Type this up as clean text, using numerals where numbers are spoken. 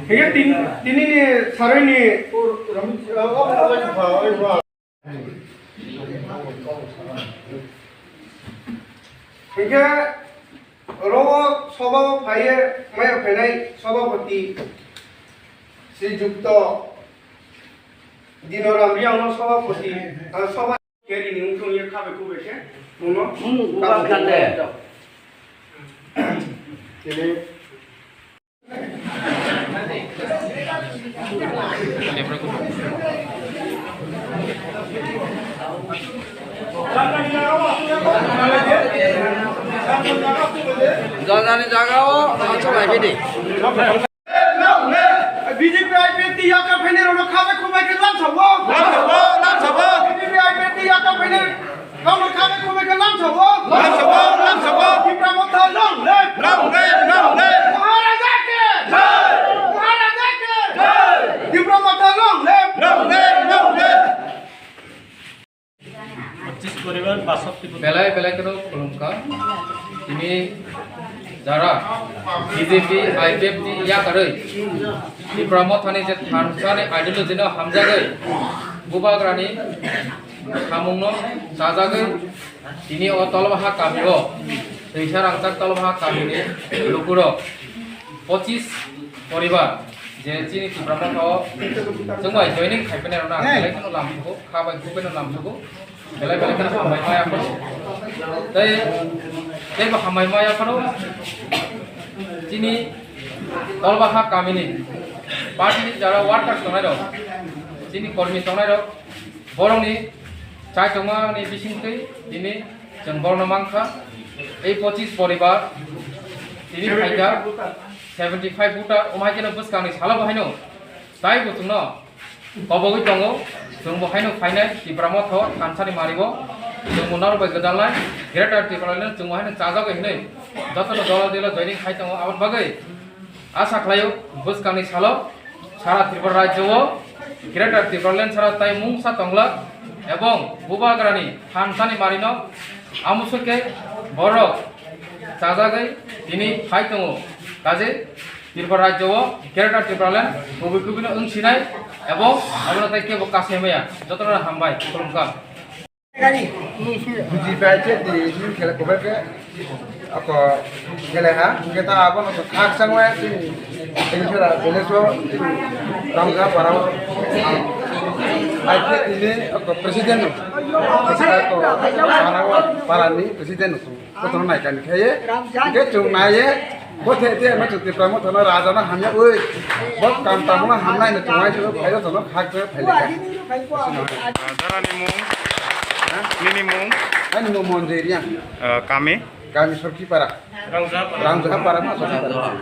Kaya tini ni saray ni kaya robo soba paye maya penai soba pati Sejukto dinoram riang soba pati soba keri ni ungkong ye kabe kubeshe muno Bukan kande. ini Jangan jaga macam lagi ni. BJP IPT yaka phene ro khabe khube ke lam sabo BJP IPT yaka phene ram khabe khube ke lam sabo Kipra motha long le Maharaja ke Kipra motha long le বেলায় বেলায় কেন কলঙ্কা তিনি যারা BJP IPFT ইয়া করে ব্রহ্ম Thani যে থানসানি আইডিওলজিনো হামজাগে বুবাগ্রানি সামুংনো সাজাগে তিনি ও তলবাহা কামিও दैसा रांचाक तलबाहा कामिनि लुकुरो 25 परिवार जे चिनि ब्रह्मथाव जोंबाय जयनिं खायफेनाय रना बेलायखौ लामखौ खाबाय खुबेनो लामखौ बेलाय बेलायखौ हामबाय मायाफोर दै जेबो हामबाय मायाफोर चिनि तलबाहा कामिनि पार्टी जारा वार्कार संनाय दं चिनि कर्मी संनाय दं बरंनि चायतमानि बिसिंखै दिनै जों बर्णमांखा এই 25 পরিবার তিনি ফাইটা 75 ভোটার ওমাইকেनो बसकांनि साला बाहायनो ताइ बुथुंनो कबगै दङ जों बाहायनो फायनाय तिब्रामथ थानसानि मारिबो जों मुनार बाय गदालाय ग्रेटर तिब्रामनो जों बाहायनो चाजागै हिनै जतन दला दिला जयनिं खाय दङ आबाद बागै आशा खालायो बसकांनि साला सारा त्रिपुरा राज्यआव ग्रेटर तिब्रामलेन सारा ताइ मुंसा तंगला এবং বুবাগ্রানি থানসানি মারিনো আমুসকে বড় চাজাগै তিনি ফাই दङ কাজে त्रिपुरा राज्यआव ग्रेटर तिब्रामलेन बबेखौबो ओंसिनाय এবং अबनताय केबो कासेमाया जतन हामबाय खुलुमका BJP di kala kubeke ako geleha kita apa no khak sangwa ini sura beneso rangga parao IPT ini ako presiden ko parawa parani presiden ko to nai kan khaye ke chung nai bote te ma chuti pramo to raja na hamya oi bot kam tamna hamnai na tumai to phailo to khak pe phaile Dara Nini mung ani mo monjerian kami kami sorki para rangja para ma sorki para